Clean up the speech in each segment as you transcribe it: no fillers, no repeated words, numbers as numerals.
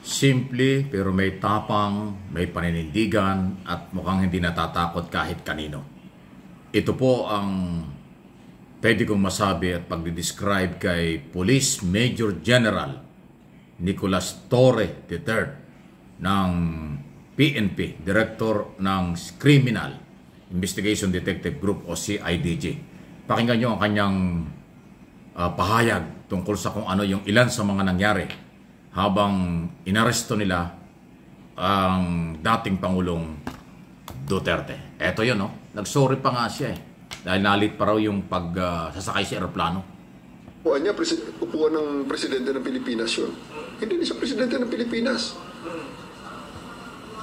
Simple pero may tapang, may paninindigan at mukhang hindi natatakot kahit kanino. Ito po ang pwede kong masabi at pagdidescribe kay Police Major General Nicolas Torre III ng PNP, Director ng Criminal Investigation Detective Group o CIDG. Pakinggan nyo ang kanyang pahayag tungkol sa kung ano yung ilan sa mga nangyari habang inaresto nila ang dating Pangulong Duterte. Eto yun, no? Nagsorry pa nga siya dahil nalit pa raw yung pagsasakay sa aeroplano. Upuan niya, upuan ng Presidente ng Pilipinas yun. Hindi siya Presidente ng Pilipinas.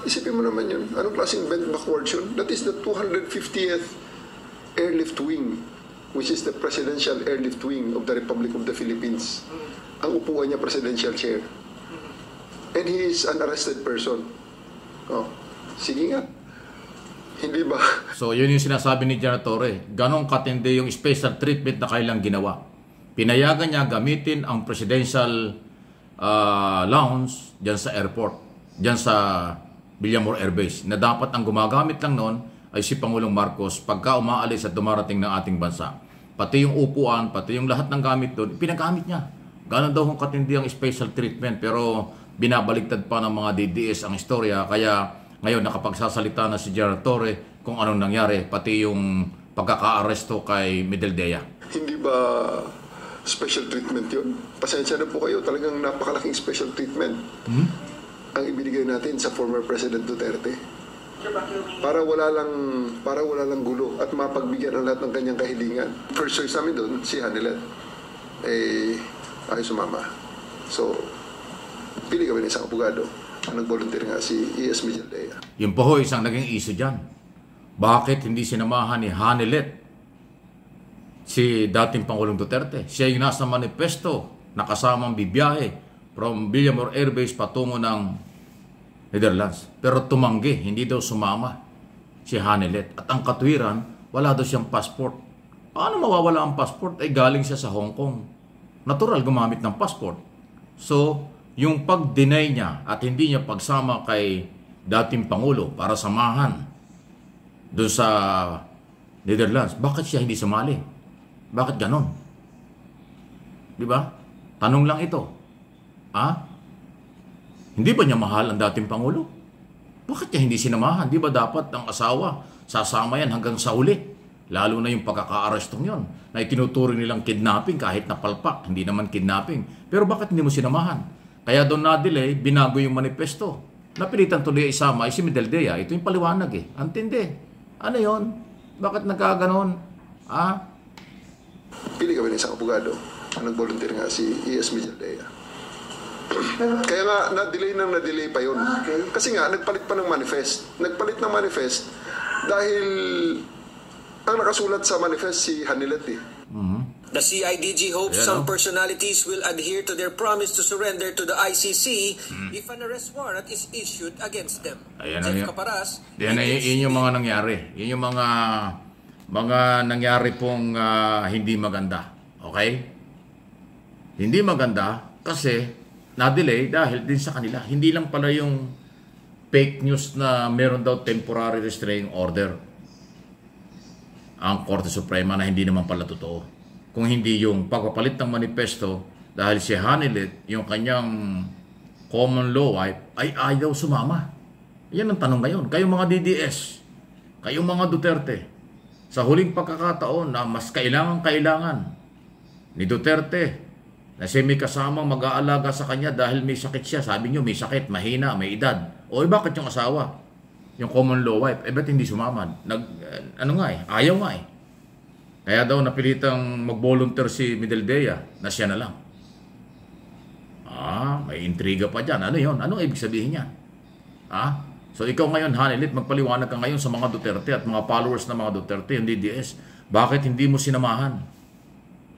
Isipin mo naman yun. Anong klaseng bent backwards yun? That is the 250th Airlift Wing, which is the Presidential Airlift Wing of the Republic of the Philippines. Ang upuan niya, Presidential Chair. And he is an arrested person. Oh, sige nga. Hindi ba? So, yun yung sinasabi ni General Torre. Ganong katindi yung special treatment na kailang ginawa. Pinayagan niya gamitin ang presidential lounge dyan sa airport, dyan sa Villamor Air Base, na dapat ang gumagamit lang noon ay si Pangulong Marcos pagka umaalis at dumarating ng ating bansa. Pati yung upuan, pati yung lahat ng gamit doon, pinagamit niya. Ganon daw kung katindi ang special treatment, pero binabaliktad pa ng mga DDS ang istorya. Kaya ngayon nakapagsasalita na si General Torre kung anong nangyari, pati yung pagkaka-aresto kay Medeldea. Hindi ba special treatment yun? Pasensya na po kayo, talagang napakalaking special treatment ang ibinigay natin sa former President Duterte. Para wala lang gulo at mapagbigyan ang lahat ng kanyang kahilingan. First choice namin doon, si Hanilet. Ay sumama. So, pili kami ng isang abogado. Nag-volunteer nga si E.S. Medeldea. Yung po isang naging issue dyan. Bakit hindi sinamahan ni Hanilet si dating Pangulong Duterte? Siya yung nasa manifesto, nakasamang bibiyahe from Villamor Air Base patungo ng Netherlands. Pero tumanggi, hindi daw sumama si Hanilet. At ang katwiran, wala daw siyang passport. Paano mawawala ang passport? Ay galing siya sa Hong Kong. Natural gumamit ng passport. So, yung pag-deny niya at hindi niya pagsama kay dating Pangulo para samahan doon sa Netherlands, bakit siya hindi sumali? Bakit ganon? Di ba? Tanong lang ito. Hindi ba niya mahal ang dating Pangulo? Bakit niya hindi sinamahan? Di ba dapat ang asawa sasama yan hanggang sa uli? Lalo na yung pagkaka-arrestong yon na itinuturing nilang kidnapping kahit napalpak. Hindi naman kidnapping. Pero bakit hindi mo sinamahan? Kaya doon na-delay, binago yung manifesto. Napilitan tuloy isama ay si Medeldea. Ito yung paliwanag Antindi. Ano yon? Bakit nagkaganon? Pili kami ng isang abogado. Nag-volunteer nga si E.S. Medeldea. Kaya nga, na-delay pa yun. Kasi nga, nagpalit pa ng manifest. Nagpalit ng manifest dahil ang nakasulat sa manifest si Hanilet The CIDG hopes some personalities will adhere to their promise to surrender to the ICC if an arrest warrant is issued against them. Jeff Caparas, yun yung mga nangyari. Yun yung mga nangyari pong hindi maganda. Okay? Hindi maganda kasi na-delay dahil din sa kanila. Hindi lang pala yung fake news na meron daw temporary restraining order ang Korte Suprema na hindi naman pala totoo. Kung hindi yung pagpapalit ng manifesto dahil si Hanilet, yung kanyang common law wife, ay ayaw sumama. Yan ang tanong ngayon. Kayong mga DDS, kayong mga Duterte, sa huling pagkakataon na mas kailangan ni Duterte na siya may kasamang mag-aalaga sa kanya dahil may sakit siya. Sabi niyo, may sakit, mahina, may edad. O bakit yung asawa? Yung common law wife, ba't hindi sumama? Ayaw nga Kaya daw napilitang mag-volunteer si Medeldea na siya na lang. May intriga pa dyan. Ano yun? Anong ibig sabihin niya? So ikaw ngayon, Hanilet, magpaliwanag ka ngayon sa mga Duterte at mga followers ng mga Duterte, yung DDS. Bakit hindi mo sinamahan?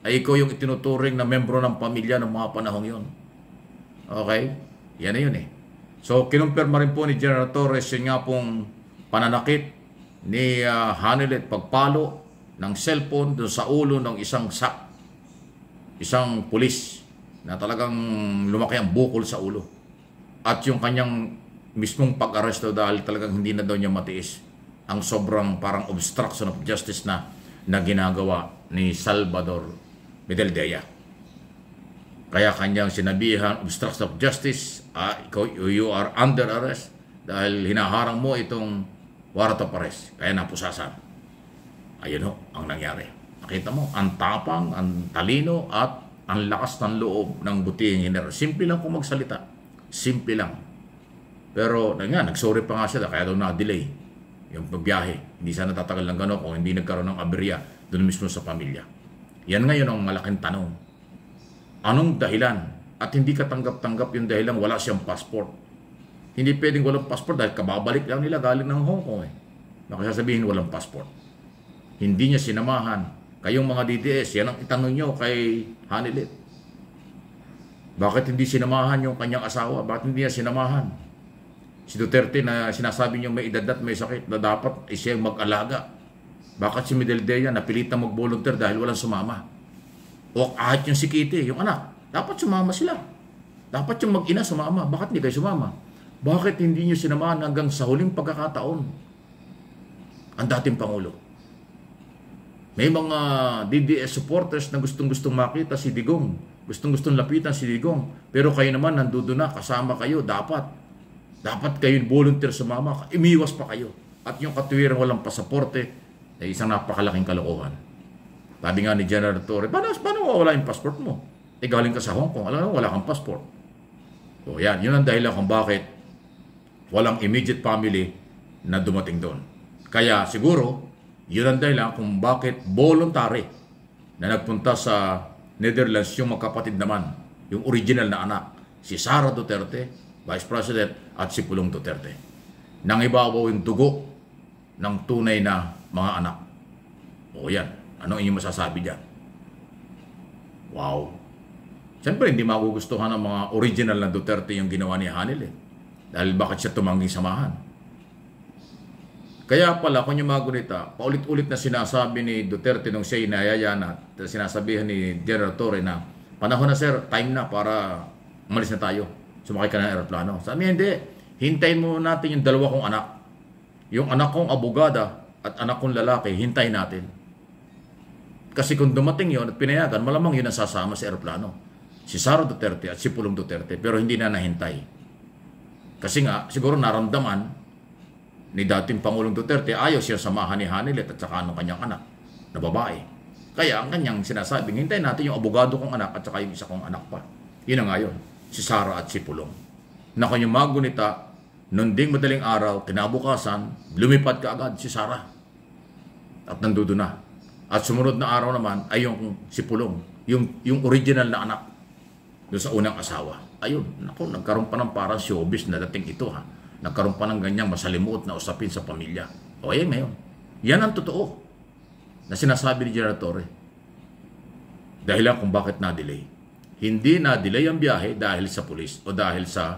Ay ikaw yung itinuturing na membro ng pamilya ng mga panahong yun. Okay? Yan na yun So kinumpirma rin po ni General Torres yun nga pong pananakit ni Hanilet, pagpalo ng cellphone doon sa ulo ng isang pulis na talagang lumaki ang bukol sa ulo. At yung kanyang mismong pag-aresto dahil talagang hindi na daw niya matiis ang sobrang parang obstruction of justice na ginagawa ni Salvador Medaldea. Kaya kanyang sinabihan, obstruction of justice, you are under arrest dahil hinaharang mo itong warrant of arrest. Kaya napusasan. Ayun ho, ang nangyari. Nakita mo, ang tapang, ang talino, at ang lakas ng loob ng butihing general. Simple lang kung magsalita. Simple lang. Pero nagsorry pa nga siya kaya daw na-delay yung pagbiyahe. Hindi sana tatagal ng gano'n kung hindi nagkaroon ng aberya doon mismo sa pamilya. Yan ngayon ang malaking tanong. Anong dahilan? At hindi katanggap-tanggap yung dahilan wala siyang passport. Hindi pwedeng walang passport dahil kababalik lang nila galing ng Hong Kong eh. Nakasasabihin walang passport. Hindi niya sinamahan. Kayong mga DDS, yan ang itanong nyo kay Hanilet. Bakit hindi sinamahan yung kanyang asawa? Bakit hindi niya sinamahan? Si Duterte na sinasabi niyo may edad at may sakit na dapat siya mag-alaga. Bakit si Medaldea napilitan mag-volunteer dahil walang sumama? O kahit yung si Kitty, yung anak, dapat sumama sila. Dapat yung mag-ina sumama. Bakit hindi kayo sumama? Bakit hindi niyo sinamahan hanggang sa huling pagkakataon ang dating Pangulo? May mga DDS supporters na gustong-gustong makita si Digong. Gustong-gustong lapitan si Digong. Pero kayo naman nandoon na, kasama kayo, dapat kayo volunteer sumama, imiwas pa kayo. At yung katuwiran walang pasaporte, ay isang napakalaking kalokohan. Sabi nga ni General Torre, paano wala yung passport mo? Galing ka sa Hong Kong, alam mo, wala kang passport. So yan, yun ang dahilan kung bakit walang immediate family na dumating doon. Kaya siguro, yun ang dahilan kung bakit voluntary na nagpunta sa Netherlands yung magkapatid naman, yung original na anak, si Sara Duterte, Vice President, at si Pulong Duterte. Nang ibabaw yung dugo ng tunay na mga anak. O yan, ano inyong masasabi dyan? Wow. Siyempre, hindi magugustuhan ng mga original na Duterte yung ginawa ni Hanil eh. Dahil bakit siya tumangging samahan? Kaya pala, kung yung mga gunita, paulit-ulit na sinasabi ni Duterte nung siya inayayana at sinasabihan ni General Torre na panahon na sir, time na para umalis na tayo. Sumakay ka ng aeroplano. Sabi hindi, hintayin mo natin yung dalawa kong anak. Yung anak kong abogada at anak kong lalaki, hintayin natin. Kasi kung dumating yon at pinayagan, malamang yun ang sasama sa aeroplano. Si Sara Duterte at si Pulong Duterte, pero hindi na nahintay. Kasi nga, siguro naramdaman ni dating Pangulong Duterte, ayaw siya samahan ni Hanilet at saka ng kanyang anak na babae. Kaya ang kanyang sinasabing, hintayin natin yung abogado kong anak at saka yung isa kong anak pa. Yun ang ngayon, si Sara at si Pulong. Na kanyang mga gunita, noon ding madaling araw, kinabukasan, lumipad ka agad si Sara. At nandoon na. At sumunod na araw naman ay yung si Pulong, yung original na anak doon sa unang asawa. Ayun, naku, nagkaroon pa ng parang showbiz na dating ito ha. Nagkaroon pa ng ganyang masalimuot na usapin sa pamilya. O ayan ngayon. Yan ang totoo na sinasabi ni General Torre. Dahilan kung bakit na-delay. Hindi na-delay ang biyahe dahil sa pulis o dahil sa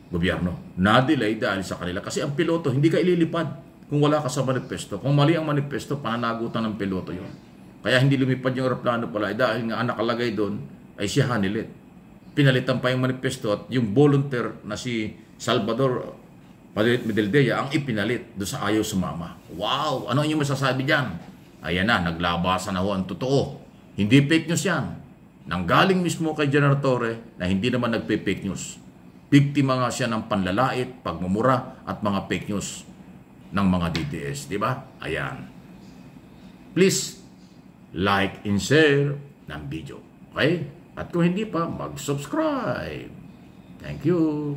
gobyerno. Na-delay dahil sa kanila. Kasi ang piloto, hindi ka ililipad kung wala ka sa manifesto. Kung mali ang manifesto, pananagutan ng piloto yun. Kaya hindi lumipad yung aeroplano pala dahil nga ang nakalagay doon ay si Hanilet. Pinalitan pa yung manifesto at yung volunteer na si Salvador Medaldea ang ipinalit doon sa ayaw sumama. Wow! Ano yung masasabi dyan? Ayan na, naglabasan na ho ang totoo. Hindi fake news yan. Nanggaling mismo kay General Torre na hindi naman nagpe-fake news. Biktima nga siya ng panlalait, pagmumura at mga fake news ng mga DDS. Diba? Ayan. Please, like and share ng video. Okay? At kung hindi pa, mag-subscribe. Thank you.